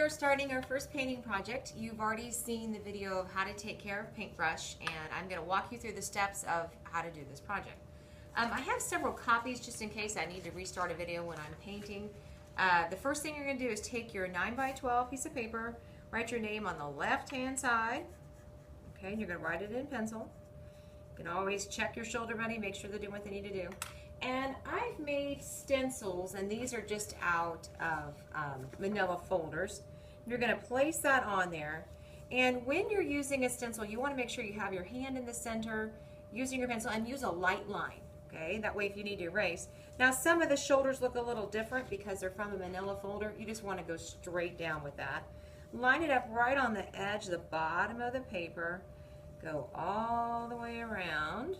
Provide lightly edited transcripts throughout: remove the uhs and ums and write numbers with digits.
are starting our first painting project. You've already seen the video of how to take care of a paintbrush, and I'm going to walk you through the steps of how to do this project. I have several copies just in case I need to restart a video when I'm painting. The first thing you're going to do is take your 9x12 piece of paper, write your name on the left-hand side. Okay, and you're going to write it in pencil. You can always check your shoulder buddy, make sure they're doing what they need to do. And I've made stencils, and these are just out of manila folders. You're going to place that on there, and when you're using a stencil, you want to make sure you have your hand in the center, using your pencil, and use a light line. Okay, that way if you need to erase. Now some of the shoulders look a little different because they're from a manila folder. You just want to go straight down with that. Line it up right on the edge, the bottom of the paper. Go all the way around.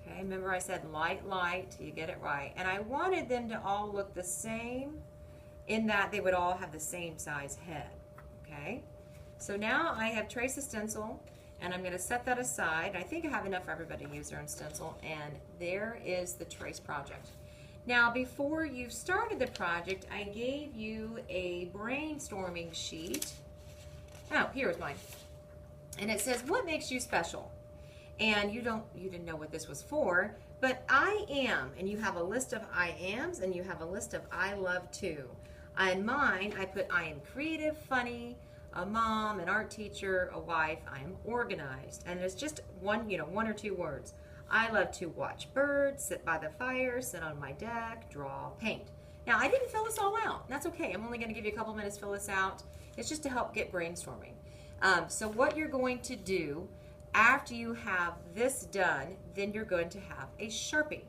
Okay, remember I said light, light, you get it right. And I wanted them to all look the same in that they would all have the same size head. Okay, so now I have traced the stencil, and I'm going to set that aside. I think I have enough for everybody to use their own stencil, and there is the trace project. Now before you started the project, I gave you a brainstorming sheet. Oh, here's mine. And it says, what makes you special? And you didn't know what this was for, but I am, and you have a list of I ams, and you have a list of I love too. On mine, I put I am creative, funny, a mom, an art teacher, a wife, I am organized. And it's just one or two words. I love to watch birds, sit by the fire, sit on my deck, draw, paint. Now, I didn't fill this all out. That's okay. I'm only going to give you a couple minutes to fill this out. It's just to help get brainstorming. So what you're going to do after you have this done, then you're going to have a Sharpie.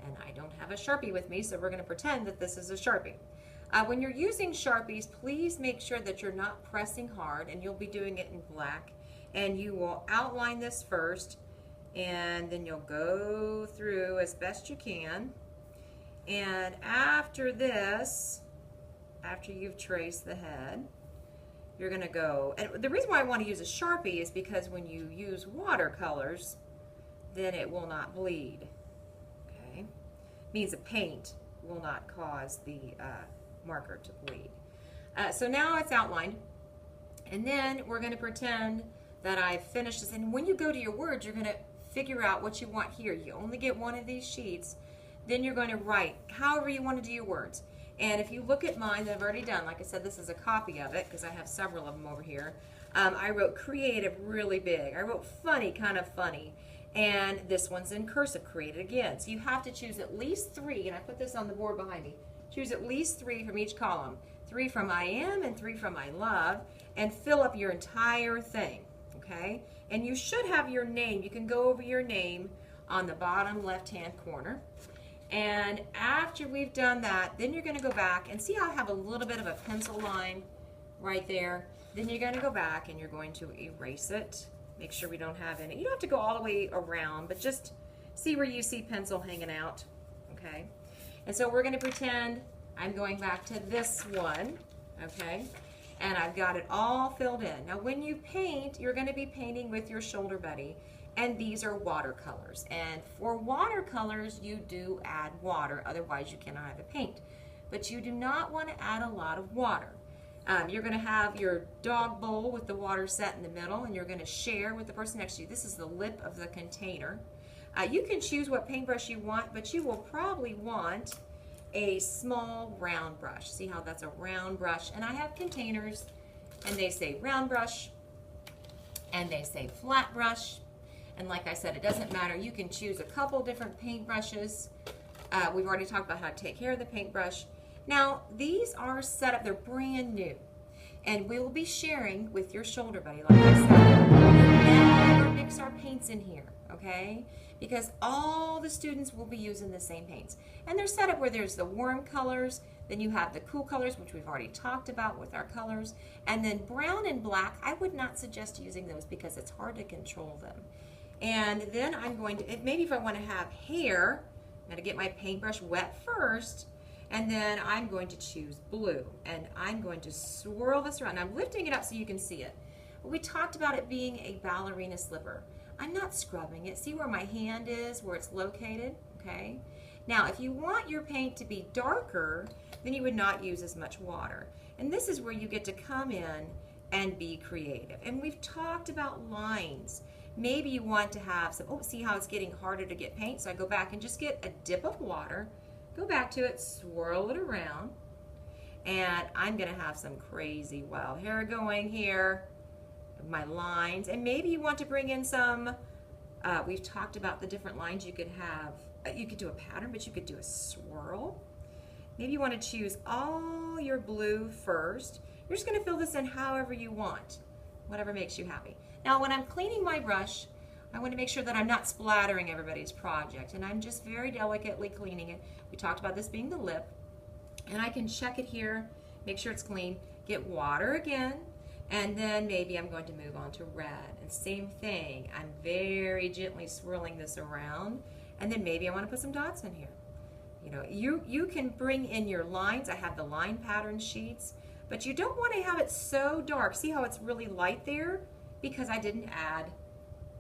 And I don't have a Sharpie with me, so we're going to pretend that this is a Sharpie. When you're using Sharpies, please make sure that you're not pressing hard, and you'll be doing it in black. And you will outline this first, and then you'll go through as best you can. And after this, after you've traced the head, you're going to go, and the reason why I want to use a Sharpie is because when you use watercolors, then it will not bleed. Okay? Means the paint will not cause the marker to bleed. So now it's outlined, and then we're going to pretend that I've finished this. And when you go to your words, you're going to figure out what you want here. You only get one of these sheets. Then you're going to write however you want to do your words. And if you look at mine that I've already done, like I said, this is a copy of it because I have several of them over here. I wrote creative really big. I wrote funny, kind of funny. And this one's in cursive, created again. So you have to choose at least 3, and I put this on the board behind me. Choose at least 3 from each column. 3 from I am and 3 from I love, and fill up your entire thing, okay? And you should have your name. You can go over your name on the bottom left-hand corner. And after we've done that, then you're going to go back and see how I have a little bit of a pencil line right there. Then you're going to go back and you're going to erase it. Make sure we don't have any. You don't have to go all the way around, but just see where you see pencil hanging out, okay? And so we're going to pretend I'm going back to this one, okay? And I've got it all filled in. Now when you paint, you're going to be painting with your shoulder buddy. And these are watercolors. And for watercolors, you do add water. Otherwise, you cannot have it paint. But you do not want to add a lot of water. You're going to have your dog bowl with the water set in the middle, and you're going to share with the person next to you. This is the lip of the container. You can choose what paintbrush you want, but you will probably want a small round brush. See how that's a round brush? And I have containers, and they say round brush, and they say flat brush. And like I said, it doesn't matter. You can choose a couple different paintbrushes. We've already talked about how to take care of the paintbrush. Now, these are set up. They're brand new. And we will be sharing with your shoulder buddy, like I said. Never mix our paints in here, okay? Because all the students will be using the same paints. And they're set up where there's the warm colors, then you have the cool colors, which we've already talked about with our colors, and then brown and black. I would not suggest using those because it's hard to control them. And then I'm going to, maybe if I want to have hair, I'm going to get my paintbrush wet first, and then I'm going to choose blue, and I'm going to swirl this around. I'm lifting it up so you can see it. We talked about it being a ballerina slipper. I'm not scrubbing it. See where my hand is, where it's located, okay? Now, if you want your paint to be darker, then you would not use as much water. And this is where you get to come in and be creative. And we've talked about lines. Maybe you want to have some, oh, see how it's getting harder to get paint? So I go back and just get a dip of water, go back to it, swirl it around, and I'm gonna have some crazy wild hair going here, my lines. And maybe you want to bring in some, we've talked about the different lines you could have. You could do a pattern, but you could do a swirl. Maybe you want to choose all your blue first. You're just going to fill this in however you want, whatever makes you happy. Now, when I'm cleaning my brush, I want to make sure that I'm not splattering everybody's project, and I'm just very delicately cleaning it. We talked about this being the lip, and I can check it here, make sure it's clean, get water again, and then maybe I'm going to move on to red. And same thing, I'm very gently swirling this around, and then maybe I want to put some dots in here. You know, you can bring in your lines. I have the line pattern sheets, but you don't want to have it so dark. See how it's really light there? Because I didn't add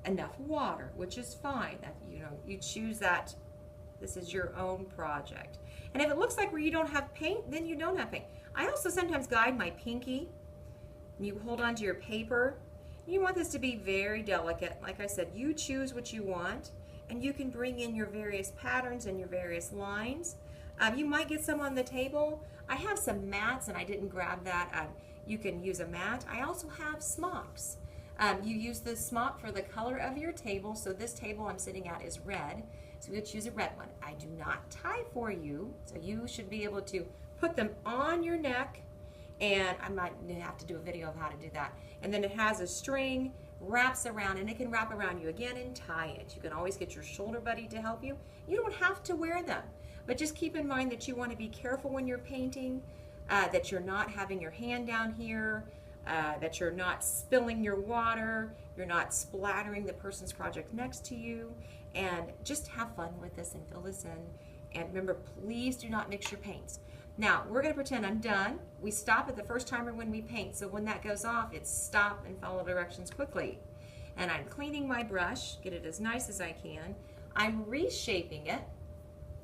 enough water, which is fine. That, you know, you choose that. This is your own project. And if it looks like where you don't have paint, then you don't have paint. I also sometimes guide my pinky. You hold on to your paper. You want this to be very delicate. Like I said, you choose what you want. And you can bring in your various patterns and your various lines. You might get some on the table. I have some mats, and I didn't grab that. You can use a mat. I also have smocks. You use the smock for the color of your table. So this table I'm sitting at is red. So we'll choose a red one. I do not tie for you, so you should be able to put them on your neck. And I might have to do a video of how to do that. And then it has a string, wraps around, and it can wrap around you again and tie it. You can always get your shoulder buddy to help you. You don't have to wear them, but just keep in mind that you want to be careful when you're painting, that you're not having your hand down here, that you're not spilling your water, you're not splattering the person's project next to you, and just have fun with this and fill this in. And remember, please do not mix your paints. Now, we're going to pretend I'm done. We stop at the first timer when we paint, so when that goes off, it's stop and follow directions quickly. And I'm cleaning my brush, get it as nice as I can. I'm reshaping it,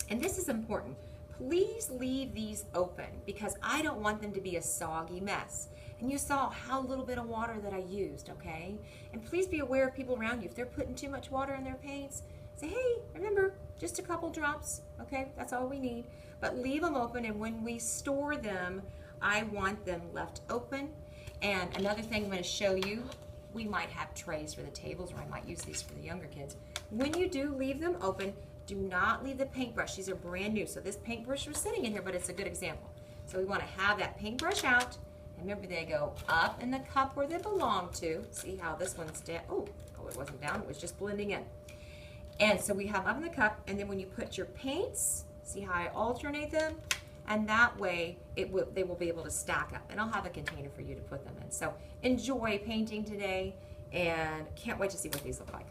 and this is important. Please leave these open because I don't want them to be a soggy mess. And you saw how little bit of water that I used, okay? And please be aware of people around you. If they're putting too much water in their paints, say, hey, remember, just a couple drops, okay? That's all we need. But leave them open, and when we store them, I want them left open. And another thing I'm going to show you, we might have trays for the tables, or I might use these for the younger kids. When you do leave them open, do not leave the paintbrush. These are brand new, so this paintbrush was sitting in here, but it's a good example. So we want to have that paintbrush out, and remember they go up in the cup where they belong to. See how this one's down? Oh, it wasn't down, it was just blending in. And so we have up in the cup, and then when you put your paints, see how I alternate them? And that way they will be able to stack up. And I'll have a container for you to put them in. So enjoy painting today, and can't wait to see what these look like.